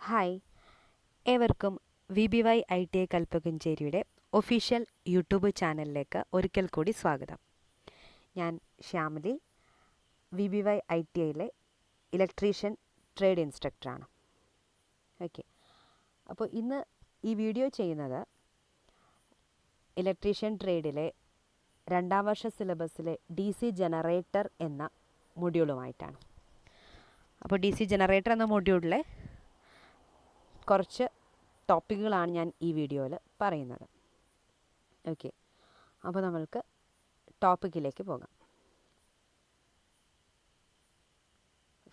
Hi, ഏവർക്കും VBY ITI കൽപ്പകഞ്ചേരിയുടെ official YouTube ചാനലിലേക്ക് ഒരിക്കൽ കൂടി സ്വാഗതം. ഞാൻ ശ്യാമലി, VBY ITIയിലെ ഇലക്ട്രീഷ്യൻ ട്രേഡ് ഇൻസ്ട്രക്ടറാണ്. ഓക്കെ, അപ്പോൾ ഇന്ന് ഈ വീഡിയോ ചെയ്യുന്നത് ഇലക്ട്രീഷ്യൻ ട്രേഡിലെ 2ാം വർഷ സിലബസിലെ DC ജനറേറ്റർ എന്ന മൊഡ്യൂളുമായിട്ടാണ്. അപ്പോൾ DC ജനറേറ്റർ എന്ന മൊഡ്യൂളിലെ കുറച്ച് ടോപ്പിക്കുകളാണ് ഞാൻ ഈ വീഡിയോയിൽ പറയുന്നത്. ഓക്കെ, അപ്പോൾ നമ്മൾക്ക് ടോപ്പിക്കിലേക്ക് പോകാം.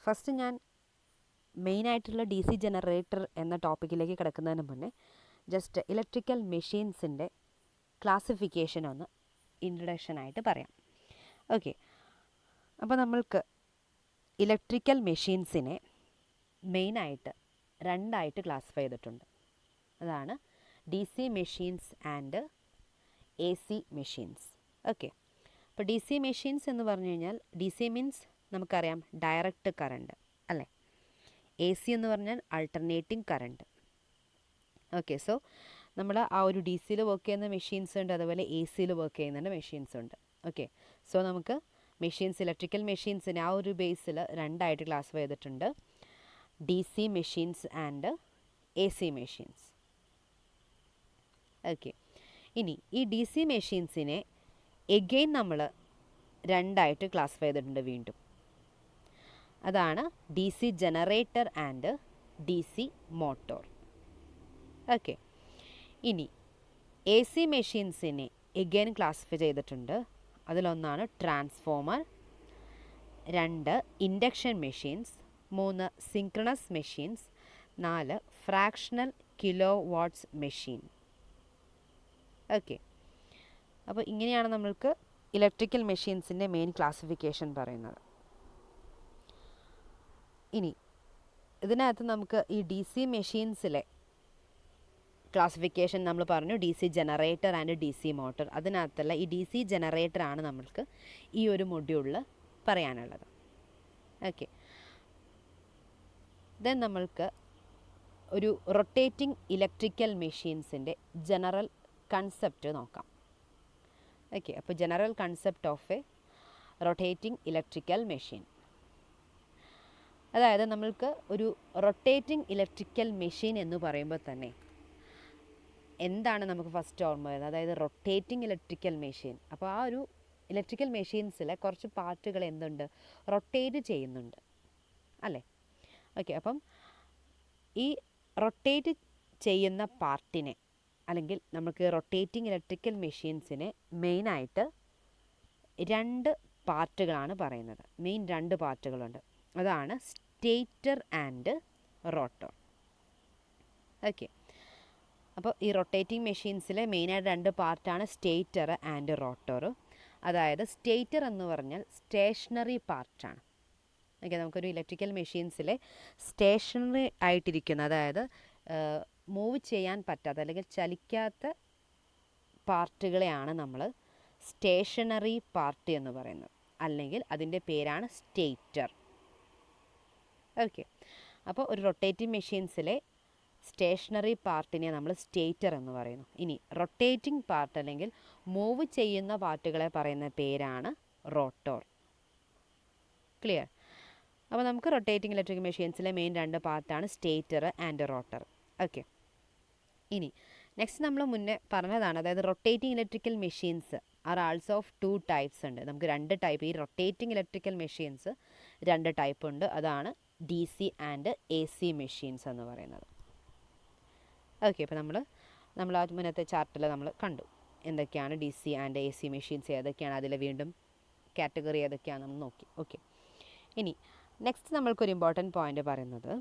ഫസ്റ്റ് ഞാൻ മെയിനായിട്ടുള്ള DC ജനറേറ്റർ എന്ന ടോപ്പിക്കിലേക്ക് കിടക്കുന്നതിന് മുന്നേ ജസ്റ്റ് ഇലക്ട്രിക്കൽ മെഷീൻസിൻ്റെ ക്ലാസിഫിക്കേഷൻ ഒന്ന് ഇൻട്രൊഡക്ഷനായിട്ട് പറയാം. ഓക്കെ, അപ്പോൾ നമ്മൾക്ക് ഇലക്ട്രിക്കൽ മെഷീൻസിനെ മെയിനായിട്ട് രണ്ടായിട്ട് ക്ലാസിഫൈ ചെയ്തിട്ടുണ്ട്. അതാണ് DC machines and AC machines. Okay, അപ്പോൾ DC മെഷീൻസ് എന്ന് പറഞ്ഞു കഴിഞ്ഞാൽ DC മീൻസ് നമുക്കറിയാം ഡയറക്റ്റ് കറണ്ട് അല്ലേ. AC എന്ന് പറഞ്ഞാൽ ആൾട്ടർനേറ്റിംഗ് കറണ്ട്. ഓക്കെ, സോ നമ്മൾ ആ ഒരു DCയിൽ വർക്ക് ചെയ്യുന്ന മെഷീൻസ് ഉണ്ട്, അതുപോലെ ACയിൽ വർക്ക് ചെയ്യുന്ന മെഷീൻസ് ഉണ്ട്. ഓക്കെ, സോ നമുക്ക് മെഷീൻസ് ഇലക്ട്രിക്കൽ മെഷീൻസിനെ ആ ഒരു ബേസിൽ രണ്ടായിട്ട് ക്ലാസിഫൈ ചെയ്തിട്ടുണ്ട്. DC machines and AC machines. Okay, ഇനി ഈ DC മെഷീൻസിനെ എഗെയിൻ നമ്മൾ രണ്ടായിട്ട് ക്ലാസിഫൈ ചെയ്തിട്ടുണ്ട് വീണ്ടും. അതാണ് DC generator and DC motor. Okay, ഇനി AC മെഷീൻസിനെ എഗെയിൻ ക്ലാസിഫൈ ചെയ്തിട്ടുണ്ട്. അതിലൊന്നാണ് transformer, 2 induction machines, 3 synchronous machines, 4 fractional kilowatts machine. Okay, അപ്പോൾ ഇങ്ങനെയാണ് നമ്മൾക്ക് ഇലക്ട്രിക്കൽ മെഷീൻസിൻ്റെ മെയിൻ ക്ലാസിഫിക്കേഷൻ പറയുന്നത്. ഇനി ഇതിനകത്ത് നമുക്ക് ഈ DC മെഷീൻസിലെ ക്ലാസിഫിക്കേഷൻ നമ്മൾ പറഞ്ഞു, DC generator and DC motor. അതിനകത്തുള്ള ഈ DC ജനറേറ്ററാണ് നമ്മൾക്ക് ഈ ഒരു മൊഡ്യൂളിൽ പറയാനുള്ളത്. ഓക്കെ, ദെൻ നമ്മൾക്ക് ഒരു റൊട്ടേറ്റിംഗ് ഇലക്ട്രിക്കൽ മെഷീൻസിൻ്റെ ജനറൽ കൺസെപ്റ്റ് നോക്കാം. ഓക്കെ, അപ്പോൾ general concept of A rotating electrical machine. അതായത് നമ്മൾക്ക് ഒരു റൊട്ടേറ്റിംഗ് ഇലക്ട്രിക്കൽ മെഷീൻ എന്ന് പറയുമ്പോൾ തന്നെ എന്താണ് നമുക്ക് ഫസ്റ്റ് ഓർമ്മ വരുന്നത്? അതായത് റൊട്ടേറ്റിംഗ് ഇലക്ട്രിക്കൽ മെഷീൻ. അപ്പോൾ ആ ഒരു ഇലക്ട്രിക്കൽ മെഷീൻസിലെ കുറച്ച് പാർട്ടുകൾ എന്തുണ്ട്, റൊട്ടേറ്റ് ചെയ്യുന്നുണ്ട് അല്ലേ. ഓക്കെ, അപ്പം ഈ റൊട്ടേറ്റ് ചെയ്യുന്ന പാർട്ടിനെ അല്ലെങ്കിൽ നമുക്ക് റൊട്ടേറ്റിംഗ് ഇലക്ട്രിക്കൽ മെഷീൻസിനെ മെയിനായിട്ട് 2 പാർട്ടുകളാണ് പറയുന്നത്. മെയിൻ 2 പാർട്ടുകളുണ്ട്. അതാണ് സ്റ്റേറ്റർ ആൻഡ് റോട്ടർ. ഓക്കെ, അപ്പോൾ ഈ റൊട്ടേറ്റിംഗ് മെഷീൻസിലെ മെയിനായിട്ട് 2 പാർട്ടാണ് സ്റ്റേറ്റർ ആൻഡ് റോട്ടർ. അതായത് സ്റ്റേറ്റർ എന്ന് പറഞ്ഞാൽ സ്റ്റേഷനറി പാർട്ടാണ്. ഓക്കെ, നമുക്കൊരു ഇലക്ട്രിക്കൽ മെഷീൻസിലെ സ്റ്റേഷനറി ആയിട്ടിരിക്കുന്ന, അതായത് മൂവ് ചെയ്യാൻ പറ്റാത്ത അല്ലെങ്കിൽ ചലിക്കാത്ത പാർട്ടുകളെയാണ് നമ്മൾ സ്റ്റേഷനറി പാർട്ട് എന്ന് പറയുന്നത്, അല്ലെങ്കിൽ അതിൻ്റെ പേരാണ് സ്റ്റേറ്റർ. ഓക്കെ, അപ്പോൾ ഒരു റൊട്ടേറ്റിംഗ് മെഷീൻസിലെ സ്റ്റേഷനറി പാർട്ടിനെ നമ്മൾ സ്റ്റേറ്റർ എന്ന് പറയുന്നു. ഇനി റൊട്ടേറ്റിംഗ് പാർട്ട് അല്ലെങ്കിൽ മൂവ് ചെയ്യുന്ന പാർട്ടുകളെ പറയുന്ന പേരാണ് റോട്ടോർ. ക്ലിയർ? അപ്പോൾ നമുക്ക് റൊട്ടേറ്റിംഗ് ഇലക്ട്രിക് മെഷീൻസിലെ മെയിൻ 2 പാർട്ടാണ് സ്റ്റേറ്റർ ആൻഡ് റോട്ടർ. ഓക്കെ, ഇനി നെക്സ്റ്റ് നമ്മൾ മുന്നേ പറഞ്ഞതാണ്, അതായത് rotating electrical machines are also of 2 types ഉണ്ട്. നമുക്ക് 2 ടൈപ്പ്, ഈ റൊട്ടേറ്റിംഗ് ഇലക്ട്രിക്കൽ മെഷീൻസ് 2 ടൈപ്പ് ഉണ്ട്. അതാണ് DC ആൻഡ് AC മെഷീൻസ് എന്ന് പറയുന്നത്. ഓക്കെ, അപ്പോൾ നമ്മൾ ആ മുന്നത്തെ ചാർട്ടിൽ നമ്മൾ കണ്ടു എന്തൊക്കെയാണ് DC ആൻഡ് AC മെഷീൻസ്, ഏതൊക്കെയാണ് അതിൽ വീണ്ടും കാറ്റഗറി ഏതൊക്കെയാണെന്ന് നമ്മൾ നോക്കി. ഓക്കെ, ഇനി നെക്സ്റ്റ് നമ്മൾക്കൊരു ഇമ്പോർട്ടൻറ്റ് പോയിൻ്റ് പറയുന്നത്,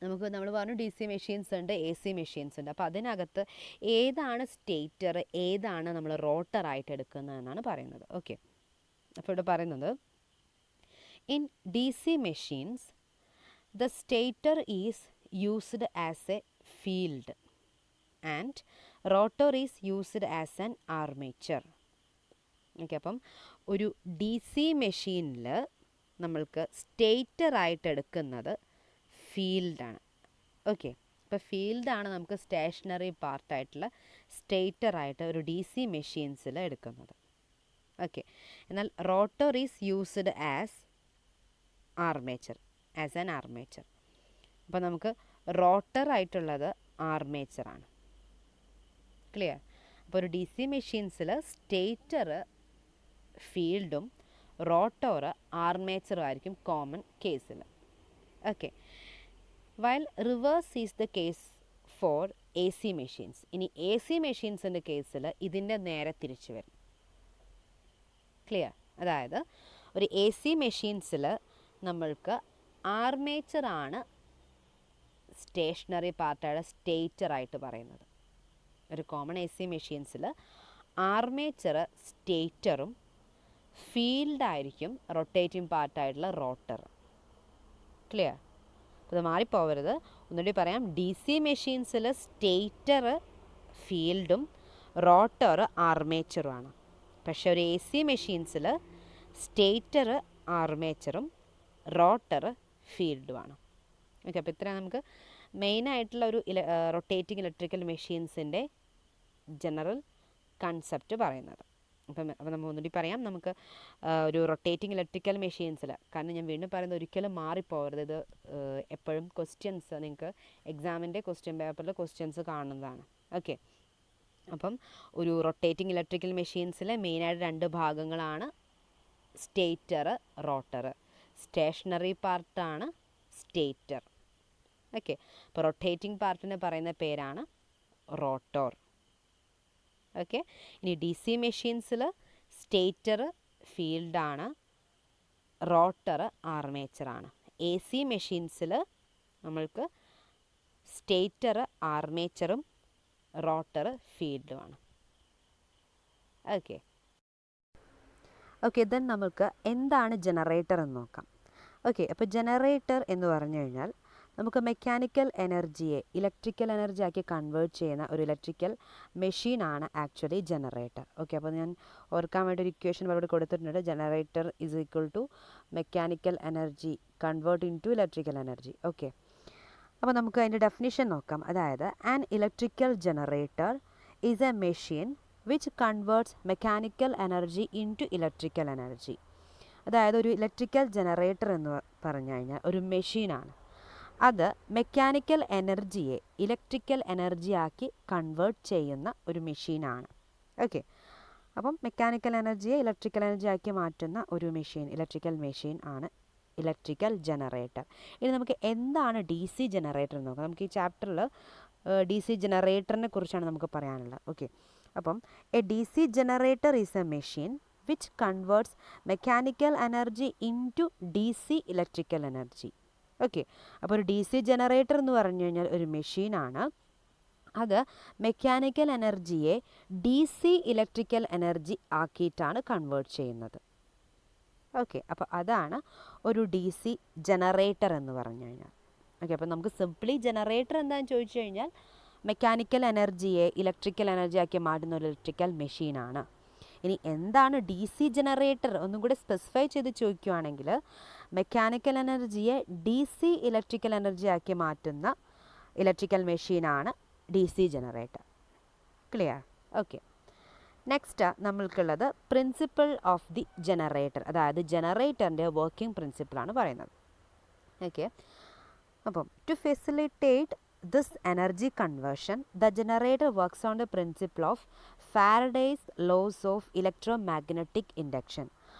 നമ്മൾ പറഞ്ഞു DC മെഷീൻസ് ഉണ്ട്, AC മെഷീൻസ് ഉണ്ട്. അപ്പോൾ അതിനകത്ത് ഏതാണ് സ്റ്റേറ്റർ, ഏതാണ് നമ്മൾ റോട്ടറായിട്ട് എടുക്കുന്നതെന്നാണ് പറയുന്നത്. ഓക്കെ, അപ്പോൾ ഇവിടെ പറയുന്നത് in DC machines the stator is used as A field and rotor is used as an armature. Okay, അപ്പം ഒരു DC മെഷീനിൽ നമ്മൾക്ക് സ്റ്റേറ്ററായിട്ട് എടുക്കുന്നത് ഫീൽഡാണ്. ഓക്കെ, ഇപ്പോൾ ഫീൽഡാണ് നമുക്ക് സ്റ്റേഷനറി പാർട്ടായിട്ടുള്ള സ്റ്റേറ്ററായിട്ട് ഒരു ഡി സി മെഷീൻസിൽ എടുക്കുന്നത്. ഓക്കെ, എന്നാൽ rotor is used as armature, as an armature. അപ്പോൾ നമുക്ക് റോട്ടർ ആയിട്ടുള്ളത് ആർമേച്ചറാണ്. ക്ലിയർ? അപ്പോൾ ഒരു ഡി സി മെഷീൻസിൽ സ്റ്റേറ്റർ ഫീൽഡും റോട്ടോർ ആർമേച്ചറും ആയിരിക്കും കോമൺ കേസിൽ. Okay, while reverse is the case for A C machines. ഇനി എ സി മെഷീൻസിൻ്റെ കേസിൽ ഇതിൻ്റെ നേരെ തിരിച്ചു വരും. ക്ലിയർ? അതായത് ഒരു എ സി മെഷീൻസിൽ നമ്മൾക്ക് ആർമേച്ചറാണ് സ്റ്റേഷനറി പാർട്ടായ സ്റ്റേറ്ററായിട്ട് പറയുന്നത്. ഒരു കോമൺ എ സി മെഷീൻസിൽ ആർമേച്ചർ സ്റ്റേറ്ററും ഫീൽഡായിരിക്കും റൊട്ടേറ്റിംഗ് പാർട്ടായിട്ടുള്ള റോട്ടർ. ക്ലിയർ? അപ്പോൾ ഇത് മാറിപ്പോവരുത്. ഒന്നുകൂടി പറയാം, ഡി സി മെഷീൻസിൽ സ്റ്റേറ്റർ ഫീൽഡും റോട്ടർ ആർമേച്ചറുമാണ്. പക്ഷേ ഒരു എ സി മെഷീൻസിൽ സ്റ്റേറ്റർ ആർമേച്ചറും റോട്ടർ ഫീൽഡുമാണ്. ഓക്കെ, അപ്പോൾ ഇത്ര നമുക്ക് മെയിനായിട്ടുള്ള ഒരു റൊട്ടേറ്റിംഗ് ഇലക്ട്രിക്കൽ മെഷീൻസിൻ്റെ ജനറൽ കൺസെപ്റ്റ് പറയുന്നത്. അപ്പോൾ നമ്മൾ ഒന്നുകൂടി പറയാം, നമുക്ക് ഒരു റൊട്ടേറ്റിംഗ് ഇലക്ട്രിക്കൽ മെഷീൻസിൽ, കാരണം ഞാൻ വീണ്ടും പറയുന്നത് ഒരിക്കലും മാറിപ്പോകരുത്, ഇത് എപ്പോഴും ക്വസ്റ്റ്യൻസ് നിങ്ങൾക്ക് എക്സാമിൻ്റെ ക്വസ്റ്റ്യൻ പേപ്പറിൽ ക്വസ്റ്റ്യൻസ് കാണുന്നതാണ്. ഓക്കെ, അപ്പം ഒരു റൊട്ടേറ്റിംഗ് ഇലക്ട്രിക്കൽ മെഷീൻസിലെ മെയിനായിട്ട് രണ്ട് ഭാഗങ്ങളാണ് സ്റ്റേറ്റർ, റോട്ടർ. സ്റ്റേഷനറി പാർട്ടാണ് സ്റ്റേറ്റർ. ഓക്കെ, അപ്പോൾ റൊട്ടേറ്റിംഗ് പാർട്ടിന് പറയുന്ന പേരാണ് റോട്ടോർ. ഓക്കെ, ഇനി ഡി സി മെഷീൻസിൽ സ്റ്റേറ്റർ ഫീൽഡാണ്, റോട്ടർ ആർമേച്ചറാണ്. എ സി മെഷീൻസിൽ നമ്മൾക്ക് സ്റ്റേറ്റർ ആർമേച്ചറും റോട്ടർ ഫീൽഡുമാണ്. ഓക്കെ ഓക്കെ ദെൻ നമുക്ക് എന്താണ് ജനറേറ്റർ എന്ന് നോക്കാം. ഓക്കെ, അപ്പോൾ ജനറേറ്റർ എന്ന് പറഞ്ഞു കഴിഞ്ഞാൽ നമുക്ക് മെക്കാനിക്കൽ എനർജിയെ ഇലക്ട്രിക്കൽ എനർജി ആക്കി കൺവേർട്ട് ചെയ്യുന്ന ഒരു ഇലക്ട്രിക്കൽ മെഷീനാണ് ആക്ച്വലി ജനറേറ്റർ. ഓക്കെ, അപ്പോൾ ഞാൻ ഓർക്കാൻ വേണ്ടി ഒരു ഇക്വേഷൻ ഇവിടെ കൊടുത്തിട്ടുണ്ട്. Generator is equal to mechanical energy convert into electrical energy. Okay, അപ്പോൾ നമുക്ക് അതിൻ്റെ ഡെഫിനിഷൻ നോക്കാം. അതായത് an electrical generator is a machine which converts mechanical energy into electrical energy. അതായത് ഒരു ഇലക്ട്രിക്കൽ ജനറേറ്റർ എന്ന് പറഞ്ഞു കഴിഞ്ഞാൽ ഒരു മെഷീനാണ്. അത് മെക്കാനിക്കൽ എനർജിയെ ഇലക്ട്രിക്കൽ എനർജി ആക്കി കൺവേർട്ട് ചെയ്യുന്ന ഒരു മെഷീനാണ്. ഓക്കെ, അപ്പം മെക്കാനിക്കൽ എനർജിയെ ഇലക്ട്രിക്കൽ എനർജി ആക്കി മാറ്റുന്ന ഒരു മെഷീൻ, ഇലക്ട്രിക്കൽ മെഷീൻ ആണ് ഇലക്ട്രിക്കൽ ജനറേറ്റർ. ഇനി നമുക്ക് എന്താണ് ഡി സി ജനറേറ്റർ എന്ന് നോക്കാം. നമുക്ക് ഈ ചാപ്റ്ററിൽ ഡി സി ജനറേറ്ററിനെ കുറിച്ചാണ് നമുക്ക് പറയാനുള്ളത്. ഓക്കെ, അപ്പം a D C generator is a machine which converts mechanical energy into D C electrical energy. Okay, അപ്പോൾ ഒരു ഡി സി ജനറേറ്റർ എന്ന് പറഞ്ഞു കഴിഞ്ഞാൽ ഒരു മെഷീനാണ്. അത് മെക്കാനിക്കൽ എനർജിയെ ഡി സി ഇലക്ട്രിക്കൽ എനർജി ആക്കിയിട്ടാണ് കൺവേർട്ട് ചെയ്യുന്നത്. ഓക്കെ, അപ്പോൾ അതാണ് ഒരു ഡി സി ജനറേറ്റർ എന്ന് പറഞ്ഞു കഴിഞ്ഞാൽ. ഓക്കെ, അപ്പോൾ നമുക്ക് സിംപ്ലി ജനറേറ്റർ എന്താണെന്ന് ചോദിച്ചു കഴിഞ്ഞാൽ മെക്കാനിക്കൽ എനർജിയെ ഇലക്ട്രിക്കൽ എനർജി ആക്കി മാറ്റുന്ന ഒരു ഇലക്ട്രിക്കൽ മെഷീനാണ്. ഇനി എന്താണ് ഡി സി ജനറേറ്റർ ഒന്നും കൂടി സ്പെസിഫൈ ചെയ്ത് ചോദിക്കുകയാണെങ്കിൽ മെക്കാനിക്കൽ എനർജിയെ ഡി സി ഇലക്ട്രിക്കൽ എനർജി ആക്കി മാറ്റുന്ന ഇലക്ട്രിക്കൽ മെഷീനാണ് D C generator. Clear? Okay, next നമ്മൾക്കുള്ളത് പ്രിൻസിപ്പിൾ ഓഫ് ദി ജനറേറ്റർ, അതായത് ജനറേറ്ററിൻ്റെ വർക്കിംഗ് പ്രിൻസിപ്പിളാണ് പറയുന്നത്. ഓക്കെ, അപ്പം to facilitate this energy conversion the generator works on the principle of Faraday's laws of electromagnetic induction.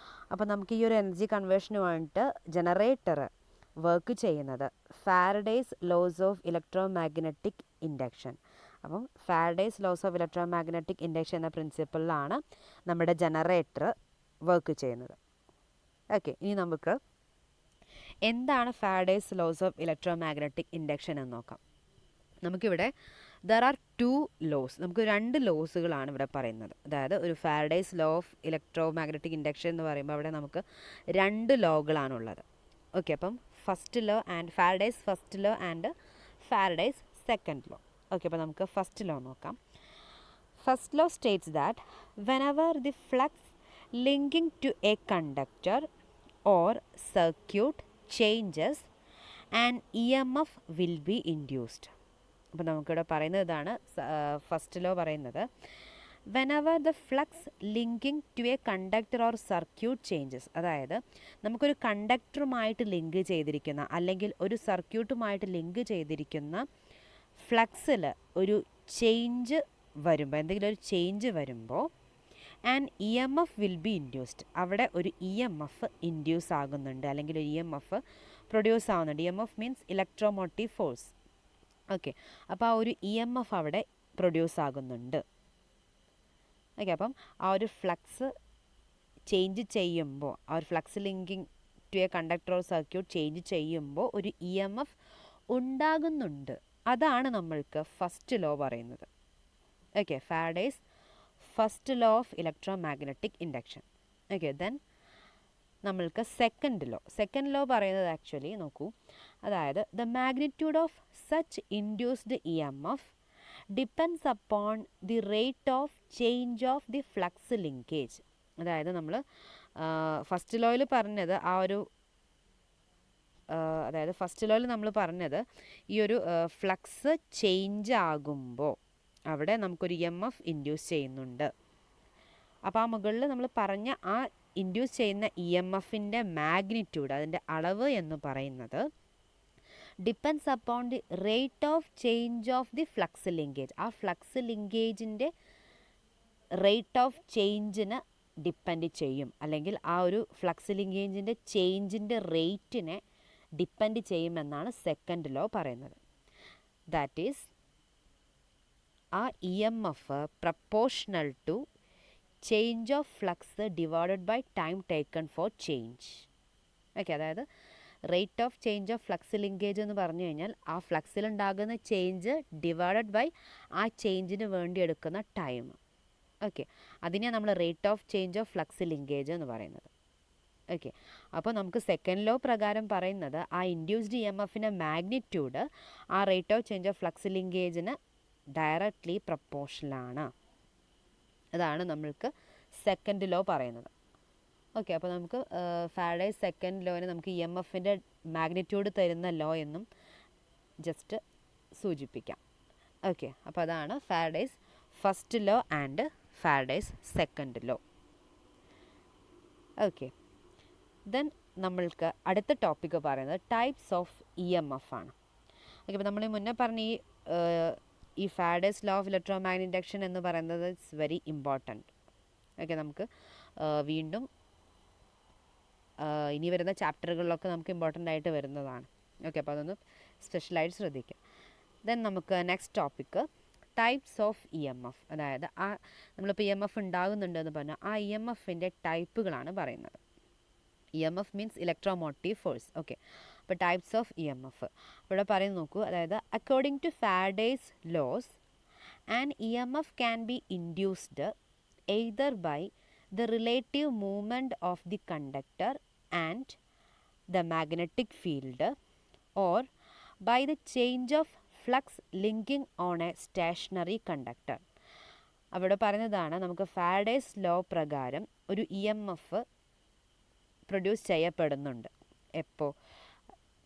അപ്പോൾ നമുക്ക് ഈ ഒരു എനർജി കൺവേർഷന് വേണ്ടിയിട്ട് ജനറേറ്റർ വർക്ക് ചെയ്യുന്നത് Faraday's laws of electromagnetic induction. അപ്പം Faraday's laws of electromagnetic induction എന്ന പ്രിൻസിപ്പിളിലാണ് നമ്മുടെ ജനറേറ്റർ വർക്ക് ചെയ്യുന്നത്. ഓക്കെ, ഇനി നമുക്ക് എന്താണ് Faraday's laws of electromagnetic induction എന്ന് നോക്കാം. നമുക്കിവിടെ ദർ ആർ ടു ലോസ്, നമുക്ക് രണ്ട് ലോസുകളാണ് ഇവിടെ പറയുന്നത്. അതായത് ഒരു Faraday's law of electromagnetic induction എന്ന് പറയുമ്പോൾ അവിടെ നമുക്ക് രണ്ട് ലോകളാണുള്ളത്. ഓക്കെ, അപ്പം first law and Faraday's first law and Faraday's second law. Okay, അപ്പോൾ നമുക്ക് ഫസ്റ്റ് ലോ നോക്കാം. First law states that whenever the flux linking to a conductor or circuit changes and EMF will be induced. അപ്പോൾ നമുക്കിവിടെ പറയുന്നത് ഇതാണ്. First law പറയുന്നത് whenever the flux linking to a conductor or circuit changes, അതായത് നമുക്കൊരു കണ്ടക്ടറുമായിട്ട് link ചെയ്തിരിക്കുന്ന അല്ലെങ്കിൽ ഒരു സർക്യൂട്ടുമായിട്ട് ലിങ്ക് ചെയ്തിരിക്കുന്ന ഫ്ലക്സിൽ ഒരു ചേഞ്ച് വരുമ്പോൾ, എന്തെങ്കിലും ഒരു ചേഞ്ച് വരുമ്പോൾ and EMF will be induced, അവിടെ ഒരു EMF ഇൻഡ്യൂസ് ആകുന്നുണ്ട് അല്ലെങ്കിൽ ഒരു EMF പ്രൊഡ്യൂസ് ആവുന്നുണ്ട്. EMF means electromotive force. Okay, അപ്പോൾ ആ ഒരു EMF അവിടെ പ്രൊഡ്യൂസ് ആകുന്നുണ്ട്. ഓക്കെ, അപ്പം ആ ഒരു ഫ്ലക്സ് ചേഞ്ച് ചെയ്യുമ്പോൾ, ആ ഒരു flux linking to a conductor or circuit change ചെയ്യുമ്പോൾ ഒരു EMF ഉണ്ടാകുന്നുണ്ട്. അതാണ് നമ്മൾക്ക് ഫസ്റ്റ് ലോ പറയുന്നത്. Okay, Faraday's first law of electromagnetic induction. Okay, then നമ്മൾക്ക് സെക്കൻഡ് ലോ പറയുന്നത് ആക്ച്വലി നോക്കൂ, അതായത് the magnitude of such induced EMF depends upon the rate of change of the flux linkage. അതായത് നമ്മൾ first ലോയിൽ പറഞ്ഞത് ആ ഒരു അതായത് ഫസ്റ്റ് ലോയിൽ നമ്മൾ പറഞ്ഞത് ഈ ഒരു ഫ്ലക്സ് ചേഞ്ച് ആകുമ്പോൾ അവിടെ നമുക്കൊരു EMF ഇൻഡ്യൂസ് ചെയ്യുന്നുണ്ട്. അപ്പോൾ ആ മുകളിൽ നമ്മൾ പറഞ്ഞ ആ ഇൻഡ്യൂസ് ചെയ്യുന്ന EMFൻ്റെ മാഗ്നിറ്റ്യൂഡ്, അതിൻ്റെ അളവ് എന്ന് പറയുന്നത് depends upon the rate of change of the flux linkage. ആ ഫ്ലക്സ് ലിങ്കേജിൻ്റെ റേറ്റ് ഓഫ് ചേഞ്ചിന് ഡിപ്പെൻഡ് ചെയ്യും, അല്ലെങ്കിൽ ആ ഒരു ഫ്ലക്സ് ലിങ്കേജിൻ്റെ ചേഞ്ചിൻ്റെ റേറ്റിനെ ഡിപ്പെൻഡ് ചെയ്യുമെന്നാണ് സെക്കൻഡ് ലോ പറയുന്നത്. ദാറ്റ് ഈസ് ആ EMF proportional to change of flux divided by time taken for change. Okay, അതായത് rate of change of flux linkage എന്ന് പറഞ്ഞു കഴിഞ്ഞാൽ ആ ഫ്ലക്സിലുണ്ടാകുന്ന ചേഞ്ച് ഡിവൈഡഡ് ബൈ ആ ചേഞ്ചിന് വേണ്ടി എടുക്കുന്ന ടൈം. ഓക്കെ, അതിനെ നമ്മൾ rate of change of flux linkage എന്ന് പറയുന്നത്. ഓക്കെ, അപ്പോൾ നമുക്ക് സെക്കൻഡ് ലോ പ്രകാരം പറയുന്നത് ആ ഇൻഡ്യൂസ്ഡ് EMFൻ്റെ മാഗ്നിറ്റ്യൂഡ് ആ rate of change of flux ലിങ്കേജിന് ഡയറക്റ്റ്ലി പ്രപ്പോർഷണലാണ്. അതാണ് നമ്മൾക്ക് സെക്കൻഡ് ലോ പറയുന്നത്. ഓക്കെ, അപ്പോൾ നമുക്ക് ഫാരഡേസ് സെക്കൻഡ് ലോനെ നമുക്ക് EMFൻ്റെ മാഗ്നിറ്റ്യൂഡ് തരുന്ന ലോ എന്നും ജസ്റ്റ് സൂചിപ്പിക്കാം. ഓക്കെ, അപ്പോൾ അതാണ് Faraday's first law and Faraday's second law. Okay, then നമ്മൾക്ക് അടുത്ത ടോപ്പിക്ക് പറയുന്നത് ടൈപ്സ് ഓഫ് EMF ആണ്. ഓക്കെ, അപ്പോൾ നമ്മൾ മുന്നേ പറഞ്ഞ ഈ Faraday's law of electromagnetic induction എന്ന് പറയുന്നത് ഇറ്റ്സ് വെരി ഇമ്പോർട്ടൻറ്റ്. ഓക്കെ, നമുക്ക് വീണ്ടും ഇനി വരുന്ന ചാപ്റ്ററുകളിലൊക്കെ നമുക്ക് ഇമ്പോർട്ടൻ്റ് ആയിട്ട് വരുന്നതാണ്. ഓക്കെ, അപ്പോൾ അതൊന്ന് സ്പെഷ്യലായിട്ട് ശ്രദ്ധിക്കുക. ദെൻ നമുക്ക് next topic types of EMF, അതായത് ആ നമ്മളിപ്പോൾ EMF ഉണ്ടാകുന്നുണ്ടെന്ന് പറഞ്ഞാൽ ആ EMFൻ്റെ ടൈപ്പുകളാണ് പറയുന്നത്. EMF means electromotive force. Okay, അപ്പോൾ ടൈപ്സ് ഓഫ് EMF ഇവിടെ പറയുന്നത് നോക്കൂ, അതായത് according to Faraday's laws and EMF can be induced either by the relative movement of the conductor and the magnetic field or by the change of flux linking on a stationary conductor. അവിടെ പറയുന്നതാണ് നമുക്ക് Faraday's law പ്രകാരം ഒരു EMF produce ചെയ്യപ്പെടുന്നുണ്ട്. എപ്പോൾ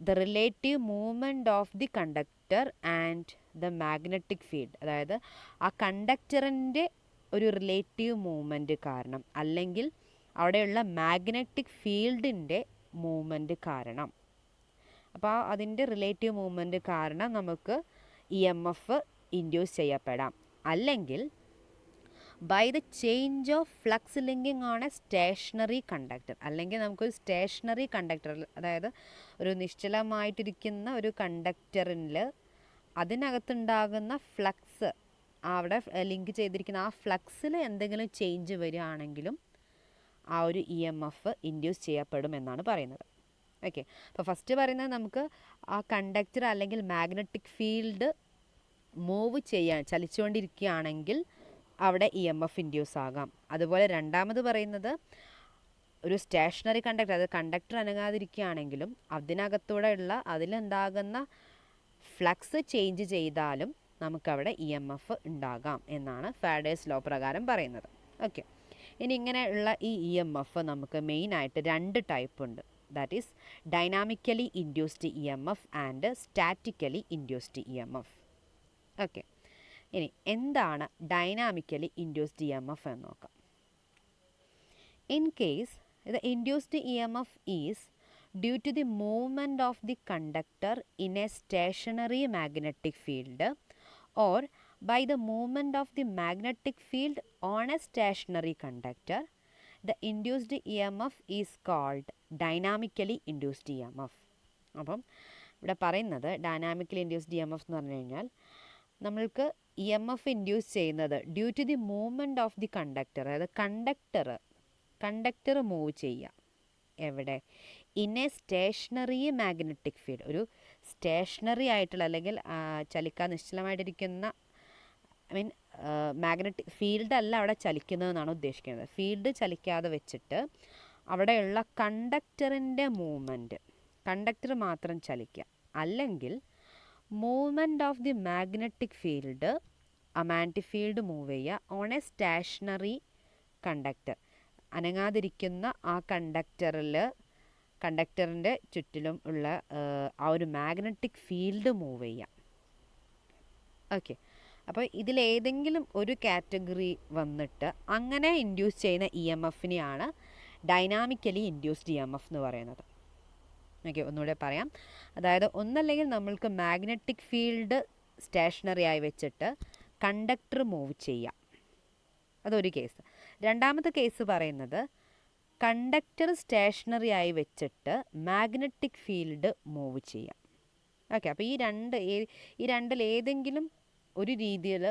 the relative movement of the conductor and the magnetic field, അതായത് ആ കണ്ടക്ടറിൻ്റെ ഒരു റിലേറ്റീവ് മൂവ്മെൻറ്റ് കാരണം അല്ലെങ്കിൽ അവിടെയുള്ള മാഗ്നറ്റിക് ഫീൽഡിൻ്റെ മൂവ്മെൻറ്റ് കാരണം. അപ്പോൾ അതിൻ്റെ റിലേറ്റീവ് മൂവ്മെൻറ്റ് കാരണം നമുക്ക് EMF ഇൻഡ്യൂസ് ചെയ്യപ്പെടാം. അല്ലെങ്കിൽ by the change of flux linking on a stationary conductor, അല്ലെങ്കിൽ നമുക്കൊരു സ്റ്റേഷനറി കണ്ടക്ടർ, അതായത് ഒരു നിശ്ചലമായിട്ടിരിക്കുന്ന ഒരു കണ്ടക്ടറിൽ അതിനകത്തുണ്ടാകുന്ന ഫ്ലക്സ്, അവിടെ ലിങ്ക് ചെയ്തിരിക്കുന്ന ആ ഫ്ലക്സിൽ എന്തെങ്കിലും ചേഞ്ച് വരികയാണെങ്കിലും ആ ഒരു EMF ഇൻഡ്യൂസ് ചെയ്യപ്പെടും എന്നാണ് പറയുന്നത്. ഓക്കെ, അപ്പോൾ ഫസ്റ്റ് പറയുന്നത് നമുക്ക് ആ കണ്ടക്ടർ അല്ലെങ്കിൽ മാഗ്നറ്റിക് ഫീൽഡ് മൂവ് ചലിച്ചുകൊണ്ടിരിക്കുകയാണെങ്കിൽ അവിടെ EMF ഇൻഡ്യൂസ് ആകാം. അതുപോലെ രണ്ടാമത് പറയുന്നത് ഒരു സ്റ്റേഷനറി കണ്ടക്ടർ, അത് കണ്ടക്ടർ അനങ്ങാതിരിക്കുകയാണെങ്കിലും അതിലുണ്ടാകുന്ന ഫ്ലക്സ് ചേഞ്ച് ചെയ്താലും നമുക്കവിടെ EMF ഉണ്ടാകാം എന്നാണ് ഫാരഡേസ് ലോ പ്രകാരം പറയുന്നത്. ഓക്കെ, ഇനി ഇങ്ങനെയുള്ള ഈ EMF നമുക്ക് മെയിനായിട്ട് രണ്ട് ടൈപ്പ് ഉണ്ട്. That is dynamically induced E M F and statically induced E M F. Okay, ഇനി എന്താണ് dynamically induced E M F എന്ന് നോക്കാം. In case the induced E M F is due to the movement of the conductor in a stationary magnetic field or by the movement of the magnetic field on a stationary conductor, the induced EMF is called dynamically induced EMF. അപ്പം ഇവിടെ പറയുന്നത് dynamically induced E M F എന്ന് പറഞ്ഞു കഴിഞ്ഞാൽ നമ്മൾക്ക് E M F induce ചെയ്യുന്നത് due to the movement of the conductor, അതായത് conductor move ചെയ്യുക എവിടെ, in a stationary magnetic field, ഒരു സ്റ്റേഷനറി ആയിട്ടുള്ള അല്ലെങ്കിൽ ചലിക്കാൻ നിശ്ചലമായിട്ടിരിക്കുന്ന മാഗ്നറ്റിക് ഫീൽഡ് അല്ല അവിടെ ചലിക്കുന്നതെന്നാണ് ഉദ്ദേശിക്കുന്നത്. ഫീൽഡ് ചലിക്കാതെ വെച്ചിട്ട് അവിടെയുള്ള കണ്ടക്ടറിൻ്റെ മൂവ്മെൻറ്റ്, കണ്ടക്ടർ മാത്രം ചലിക്കുക, അല്ലെങ്കിൽ movement of the magnetic field, ആ മാഗ്നറ്റിക് ഫീൽഡ് മൂവ് ചെയ്യുക ഓൺ എ സ്റ്റേഷനറി കണ്ടക്ടർ, അനങ്ങാതിരിക്കുന്ന ആ കണ്ടക്ടറിൻ്റെ ചുറ്റിലും ഉള്ള ആ ഒരു മാഗ്നറ്റിക് ഫീൽഡ് മൂവ് ചെയ്യാം. ഓക്കെ, അപ്പോൾ ഇതിലേതെങ്കിലും ഒരു കാറ്റഗറി വന്നിട്ട് അങ്ങനെ ഇൻഡ്യൂസ് ചെയ്യുന്ന ഇ എം എഫിനെയാണ് dynamically induced E M F എന്ന് പറയുന്നത്. ഓക്കെ, ഒന്നുകൂടെ പറയാം. അതായത് ഒന്നല്ലെങ്കിൽ നമ്മൾക്ക് മാഗ്നറ്റിക് ഫീൽഡ് സ്റ്റേഷനറി ആയി വെച്ചിട്ട് കണ്ടക്ടർ മൂവ് ചെയ്യാം, അതൊരു കേസ്. രണ്ടാമത്തെ കേസ് പറയുന്നത് കണ്ടക്ടർ സ്റ്റേഷനറി ആയി വെച്ചിട്ട് മാഗ്നറ്റിക് ഫീൽഡ് മൂവ് ചെയ്യാം. ഓക്കെ, അപ്പോൾ ഈ രണ്ടിൽ ഏതെങ്കിലും ഒരു രീതിയിൽ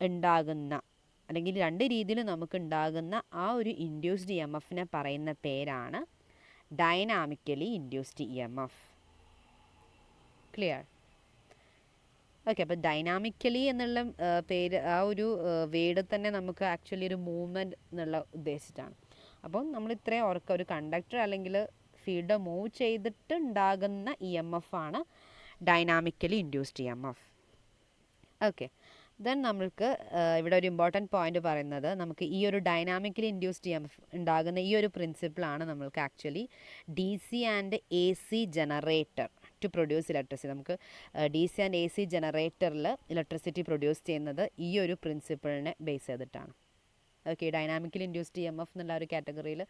ഉണ്ടാകുന്ന, അല്ലെങ്കിൽ രണ്ട് രീതിയിൽ നമുക്ക് ഉണ്ടാകുന്ന ആ ഒരു ഇൻഡ്യൂസ്ഡ് ഇ എം എഫിനെ പറയുന്ന പേരാണ് dynamically induced E M F. Clear? Okay, അപ്പോൾ ഡൈനാമിക്കലി എന്നുള്ള പേര്, ആ ഒരു വേർഡ് തന്നെ നമുക്ക് ആക്ച്വലി ഒരു മൂവ്മെൻറ്റ് എന്നുള്ള ഉദ്ദേശിച്ചിട്ടാണ്. അപ്പം നമ്മൾ ഇത്രയും ഓർക്കുക, ഒരു കണ്ടക്ടർ അല്ലെങ്കിൽ ഫീൽഡ് മൂവ് ചെയ്തിട്ട് ഉണ്ടാകുന്ന ഇ എം എഫ് ആണ് dynamically induced E M F. Okay, then നമ്മൾക്ക് ഇവിടെ ഒരു ഇമ്പോർട്ടൻറ്റ് പോയിന്റ് പറയുന്നത്, നമുക്ക് ഈ ഒരു dynamically induced E M F ഉണ്ടാകുന്ന ഈ ഒരു പ്രിൻസിപ്പിളാണ് നമ്മൾക്ക് actually D C and A C generator to produce electricity. നമുക്ക് D C and A C ജനറേറ്ററിൽ ഇലക്ട്രിസിറ്റി പ്രൊഡ്യൂസ് ചെയ്യുന്നത് ഈ ഒരു പ്രിൻസിപ്പിളിനെ ബേസ് ചെയ്തിട്ടാണ്. Okay, dynamically induced E M F എന്നുള്ള ഒരു കാറ്റഗറിയിൽ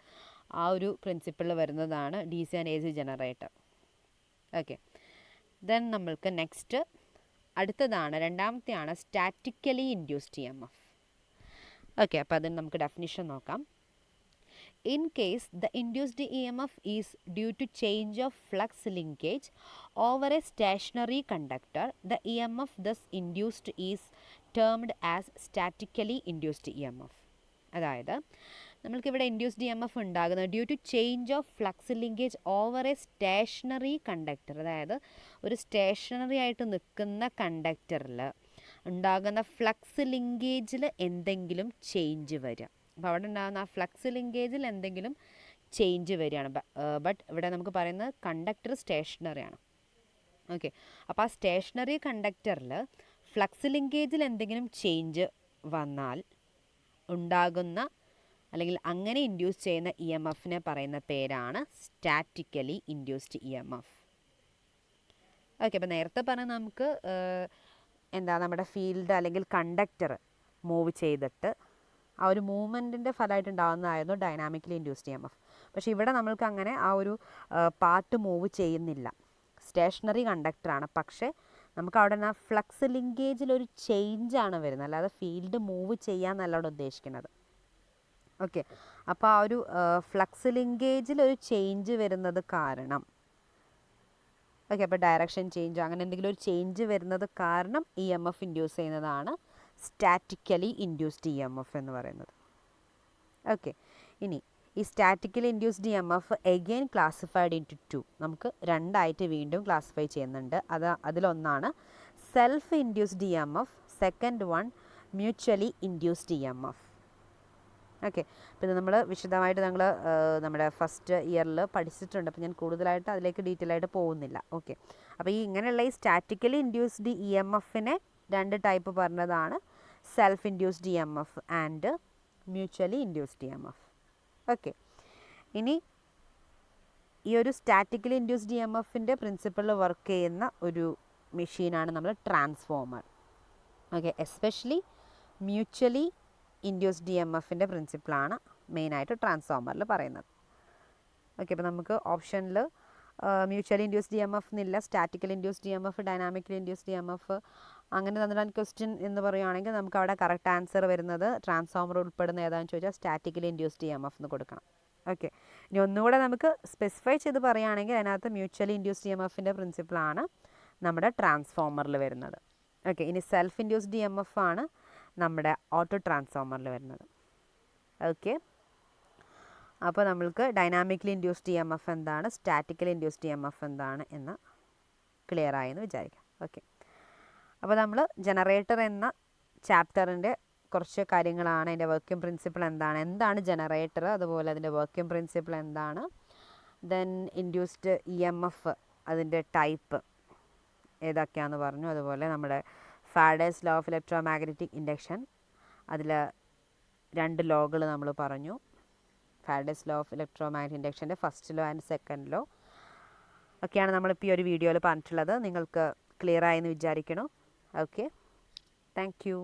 ആ ഒരു പ്രിൻസിപ്പിൾ വരുന്നതാണ് D C and A C generator. Okay, then നമ്മൾക്ക് നെക്സ്റ്റ് അടുത്തതാണ്, രണ്ടാമത്തെയാണ് statically induced E M F. Okay, അപ്പോൾ അതിന് നമുക്ക് ഡെഫിനിഷൻ നോക്കാം. In case the induced EMF is due to change of flux linkage over a stationary conductor, the EMF thus induced is termed as statically induced EMF. അതായത് നമ്മൾക്കിവിടെ induced E M F ഉണ്ടാകുന്നത് due to change of flux linkage over a stationary conductor, അതായത് ഒരു stationery ആയിട്ട് നിൽക്കുന്ന കണ്ടക്ടറിൽ ഉണ്ടാകുന്ന flux ലിങ്കേജിൽ എന്തെങ്കിലും change വരിക. അപ്പോൾ അവിടെ ഉണ്ടാകുന്ന ആ ഫ്ലക്സ് ലിങ്കേജിൽ എന്തെങ്കിലും ചേഞ്ച് വരികയാണ്. ബട്ട് ഇവിടെ നമുക്ക് പറയുന്നത് കണ്ടക്ടർ സ്റ്റേഷനറി ആണ്. ഓക്കെ, അപ്പോൾ ആ സ്റ്റേഷനറി കണ്ടക്ടറിൽ ഫ്ലക്സ് ലിങ്കേജിൽ എന്തെങ്കിലും ചേഞ്ച് വന്നാൽ ഉണ്ടാകുന്ന, അല്ലെങ്കിൽ അങ്ങനെ ഇൻഡ്യൂസ് ചെയ്യുന്ന ഇ എം എഫിനെ പറയുന്ന പേരാണ് statically induced E M F. Okay, അപ്പോൾ നേരത്തെ പറഞ്ഞാൽ നമുക്ക് നമ്മുടെ ഫീൽഡ് അല്ലെങ്കിൽ കണ്ടക്ടർ മൂവ് ചെയ്തിട്ട് ആ ഒരു മൂവ്മെൻറ്റിൻ്റെ ഫലമായിട്ടുണ്ടാകുന്നതായിരുന്നു dynamically induced E M F. പക്ഷേ ഇവിടെ നമ്മൾക്ക് അങ്ങനെ ആ ഒരു പാർട്ട് മൂവ് ചെയ്യുന്നില്ല, സ്റ്റേഷനറി കണ്ടക്ടറാണ്. പക്ഷേ നമുക്ക് അവിടെ നിന്ന് ഫ്ലക്സ് ലിങ്കേജിലൊരു ചേഞ്ചാണ് വരുന്നത്, അല്ലാതെ ഫീൽഡ് മൂവ് ചെയ്യാമെന്നല്ല അവിടെ ഉദ്ദേശിക്കുന്നത്. ഓക്കെ, അപ്പോൾ ആ ഒരു ഫ്ലക്സ് ലിങ്കേജിലൊരു ചേഞ്ച് വരുന്നത് കാരണം, ഓക്കെ, അപ്പോൾ ഡയറക്ഷൻ ചേഞ്ച് അങ്ങനെ എന്തെങ്കിലും ഒരു ചേഞ്ച് വരുന്നത് കാരണം ഇ എം എഫ് ഇൻഡ്യൂസ് ചെയ്യുന്നതാണ് statically induced E M F എന്ന് പറയുന്നത്. ഓക്കെ, ഇനി ഈ statically induced E M F again classified into 2, നമുക്ക് രണ്ടായിട്ട് വീണ്ടും ക്ലാസിഫൈ ചെയ്യുന്നുണ്ട്. അതിലൊന്നാണ് self induced E M F, second one mutually induced E M F. Okay, അപ്പോൾ ഇത് നമ്മൾ വിശദമായിട്ട് നമ്മുടെ ഫസ്റ്റ് ഇയറിൽ പഠിച്ചിട്ടുണ്ട്. അപ്പോൾ ഞാൻ കൂടുതലായിട്ട് അതിലേക്ക് ഡീറ്റെയിൽ ആയിട്ട് പോകുന്നില്ല. ഓക്കെ, അപ്പോൾ ഇങ്ങനെയുള്ള ഈ സ്റ്റാറ്റിക്കലി ഇൻഡ്യൂസ്ഡ് ഇ എം എഫിനെ രണ്ട് ടൈപ്പ് പറഞ്ഞതാണ്, self induced E M F and mutually induced E M F. Okay, ഇനി ഈ ഒരു സ്റ്റാറ്റിക്കലി ഇൻഡ്യൂസ്ഡ് ഇ എം എഫിൻ്റെ പ്രിൻസിപ്പിളിൽ വർക്ക് ചെയ്യുന്ന ഒരു മെഷീനാണ് നമ്മൾ transformer. Okay, especially mutually induced E M എഫിൻ്റെ പ്രിൻസിപ്പിളാണ് മെയിനായിട്ട് ട്രാൻസ്ഫോമറിൽ പറയുന്നത്. ഓക്കെ, അപ്പോൾ നമുക്ക് ഓപ്ഷനിൽ mutually induced E M F എന്നില്ല, statically induced E M F, dynamically induced E M F അങ്ങനെ തന്നിട്ടാണ് ക്വസ്റ്റ്യൻ എന്ന് പറയുകയാണെങ്കിൽ നമുക്ക് അവിടെ കറക്റ്റ് ആൻസർ വരുന്നത് ട്രാൻസ്ഫോമർ ഉൾപ്പെടുന്ന ഏതാണെന്ന് ചോദിച്ചാൽ statically induced E M F എന്ന് കൊടുക്കണം. ഓക്കെ, ഇനി ഒന്നുകൂടെ നമുക്ക് സ്പെസിഫൈ ചെയ്ത് പറയുകയാണെങ്കിൽ അതിനകത്ത് മ്യൂച്വലി ഇൻഡ്യൂസ്ഡ് ഇ എം എഫിൻ്റെ പ്രിൻസിപ്പിളാണ് നമ്മുടെ ട്രാൻസ്ഫോമറിൽ വരുന്നത്. ഓക്കെ, ഇനി self induced E M F ആണ് നമ്മുടെ ഓട്ടോ ട്രാൻസ്ഫോമറിൽ വരുന്നത്. ഓക്കെ, അപ്പോൾ നമ്മൾക്ക് dynamically induced E M F എന്താണ്, statically induced E M F എന്താണ് എന്ന് ക്ലിയർ ആയി എന്ന് വിചാരിക്കാം. ഓക്കെ, അപ്പോൾ നമ്മൾ ജനറേറ്റർ എന്ന ചാപ്റ്ററിൻ്റെ കുറച്ച് കാര്യങ്ങളാണ്, അതിൻ്റെ വർക്കിംഗ് പ്രിൻസിപ്പിൾ എന്താണ് ജനറേറ്റർ, അതുപോലെ അതിൻ്റെ വർക്കിംഗ് പ്രിൻസിപ്പിൾ എന്താണ്, then induced E M F അതിൻ്റെ ടൈപ്പ് ഏതൊക്കെയാണെന്ന് പറഞ്ഞു, അതുപോലെ നമ്മുടെ Faraday's law of electromagnetic induction അതിൽ 2 ലോകൾ നമ്മൾ പറഞ്ഞു. Faraday's law of electromagnetic ഇൻഡക്ഷൻ്റെ first law and second law ഒക്കെയാണ് നമ്മളിപ്പോൾ ഈ ഒരു വീഡിയോയിൽ പറഞ്ഞിട്ടുള്ളത്. നിങ്ങൾക്ക് ക്ലിയർ ആയെന്ന് വിചാരിക്കണം. Okay, thank you.